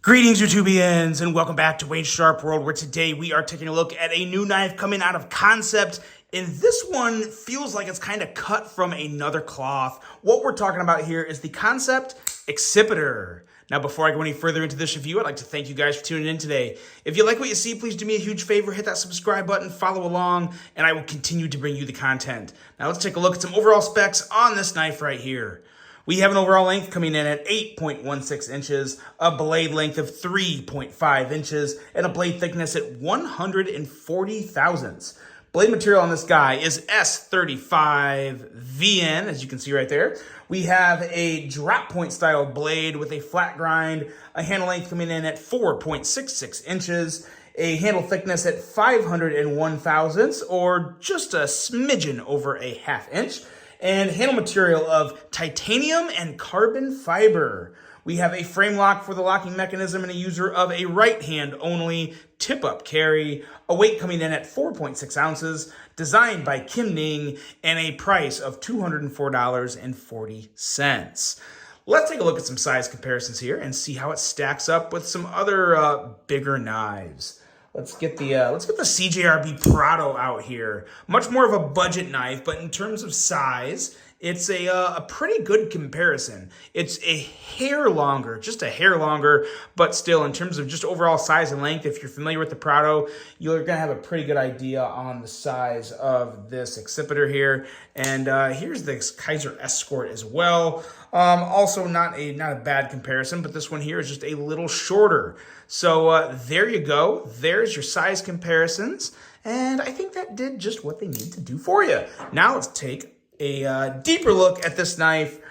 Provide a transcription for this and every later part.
Greetings, YouTubians, and welcome back to Wayne's Sharp World, where today we are taking a look at a new knife coming out of Kansept, and this one feels like it's kind of cut from another cloth. What we're talking about here is the Kansept Accipiter. Now, before I go any further into this review, I'd like to thank you guys for tuning in today. If you like what you see, please do me a huge favor, hit that subscribe button, follow along, and I will continue to bring you the content. Now, let's take a look at some overall specs on this knife right here. We have an overall length coming in at 8.16 inches, a blade length of 3.5 inches, and a blade thickness at 140 thousandths. Blade material on this guy is S35VN, as you can see right there. We have a drop point style blade with a flat grind, a handle length coming in at 4.66 inches, a handle thickness at 501 thousandths, or just a smidgen over a half inch, and handle material of titanium and carbon fiber. We have a frame lock for the locking mechanism and a user of a right hand only tip-up carry, a weight coming in at 4.6 ounces, designed by Kim Ning, and a price of $204.40. Let's take a look at some size comparisons here and see how it stacks up with some other bigger knives. Let's get the CJRB Prado out here. Much more of a budget knife, but in terms of size, it's a pretty good comparison. It's a hair longer, just a hair longer, but still in terms of just overall size and length, if you're familiar with the Prado, you're gonna have a pretty good idea on the size of this Accipiter here. And here's the Kaiser Escort as well. Also not a bad comparison, but this one here is just a little shorter. So there you go. There's your size comparisons. And I think that did just what they need to do for you. Now let's take a deeper look at this knife,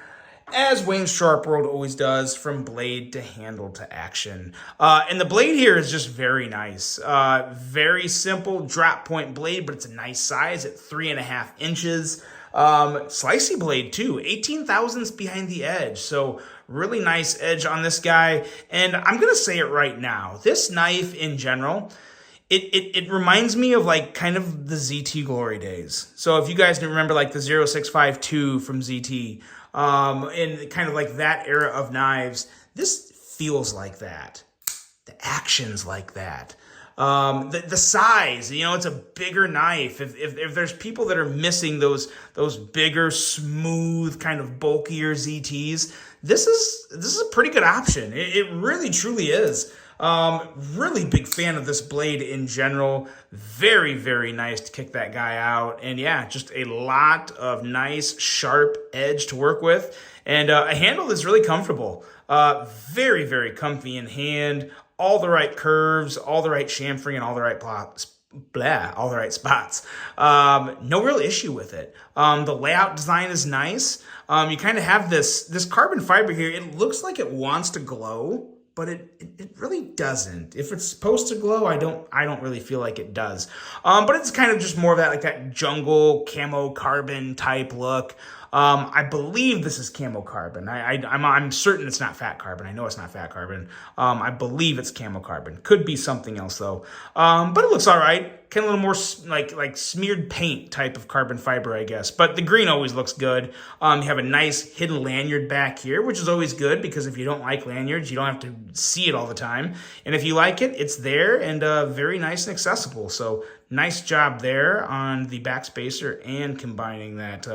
as Wayne's Sharp World always does, from blade to handle to action. And the blade here is just very nice. Very simple drop point blade, but it's a nice size at 3.5 inches. Slicey blade too, 18 thousandths behind the edge. So really nice edge on this guy. And I'm going to say it right now. This knife in general, it reminds me of like kind of the ZT glory days. So if you guys remember like the 0652 from ZT, and kind of like that era of knives, this feels like that. The action's like that. The size, you know, it's a bigger knife. If there's people that are missing those bigger, smooth, kind of bulkier ZTs, this is a pretty good option. It really truly is. Really big fan of this blade in general. Very, very nice to kick that guy out. And yeah, just a lot of nice, sharp edge to work with. And a handle that's really comfortable. Very, very comfy in hand. All the right curves, all the right chamfering, and all the right all the right spots. No real issue with it. The layout design is nice. You kind of have this carbon fiber here. It looks like it wants to glow, but it really doesn't. If it's supposed to glow, I don't really feel like it does. But it's kind of just more of that jungle camo carbon type look. I believe this is camo carbon. I'm certain it's not fat carbon. I know it's not fat carbon. I believe it's camo carbon. Could be something else though. But it looks all right. Kind of a little more like smeared paint type of carbon fiber, I guess. But the green always looks good. You have a nice hidden lanyard back here, which is always good because if you don't like lanyards, you don't have to see it all the time. And if you like it, it's there and very nice and accessible. So nice job there on the back spacer and combining that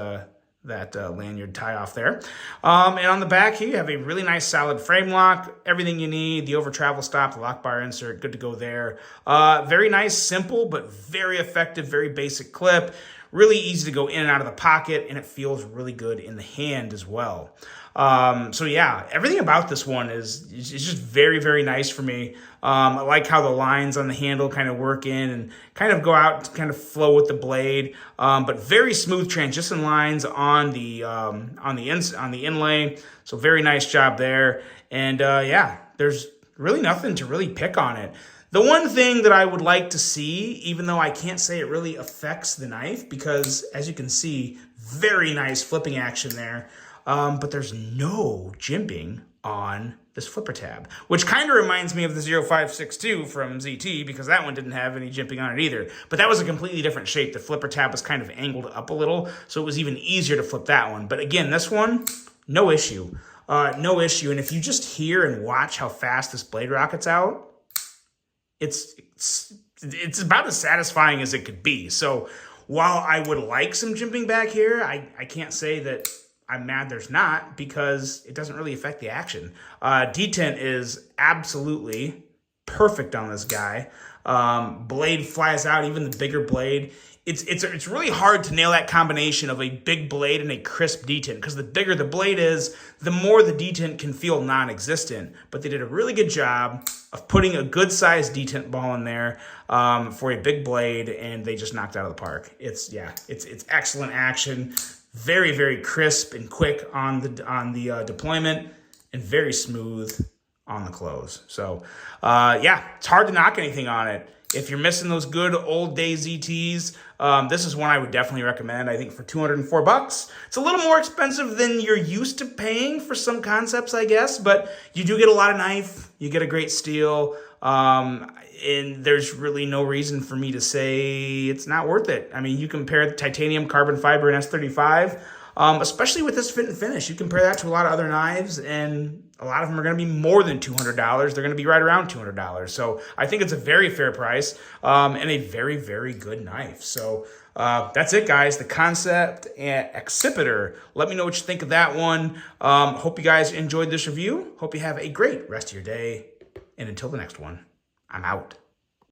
lanyard tie off there. And on the back here, you have a really nice solid frame lock, everything you need, the over travel stop, the lock bar insert, good to go there. Very nice, simple, but very effective, very basic clip. Really easy to go in and out of the pocket, and it feels really good in the hand as well. So yeah, everything about this one is just very, very nice for me. I like how the lines on the handle kind of work in and kind of go out to kind of flow with the blade. But very smooth transition lines on the inlay. So very nice job there. And yeah, there's really nothing to really pick on it. The one thing that I would like to see, even though I can't say it really affects the knife, because as you can see, very nice flipping action there. But there's no jimping on this flipper tab, which kind of reminds me of the 0562 from ZT, because that one didn't have any jimping on it either. But that was a completely different shape. The flipper tab was kind of angled up a little, so it was even easier to flip that one. But again, this one, no issue. no issue. And if you just hear and watch how fast this blade rockets out, it's about as satisfying as it could be. So while I would like some jimping back here, I can't say that I'm mad there's not, because it doesn't really affect the action. Detent is absolutely perfect on this guy. Blade flies out, even the bigger blade. It's really hard to nail that combination of a big blade and a crisp detent, because the bigger the blade is, the more the detent can feel non-existent. But they did a really good job of putting a good-sized detent ball in there for a big blade, and they just knocked it out of the park. It's excellent action, very, very crisp and quick on the deployment, and very smooth on the close. So yeah, it's hard to knock anything on it. If you're missing those good old day ZTs, this is one I would definitely recommend. I think for $204, it's a little more expensive than you're used to paying for some Kansepts, I guess, but you do get a lot of knife, you get a great steel, and there's really no reason for me to say it's not worth it. I mean, you compare the titanium, carbon fiber, and S35, especially with this fit and finish. You compare that to a lot of other knives, and a lot of them are going to be more than $200. They're going to be right around $200. So I think it's a very fair price and a very, very good knife. So that's it, guys. The Kansept Accipiter. Let me know what you think of that one. Hope you guys enjoyed this review. Hope you have a great rest of your day. And until the next one, I'm out.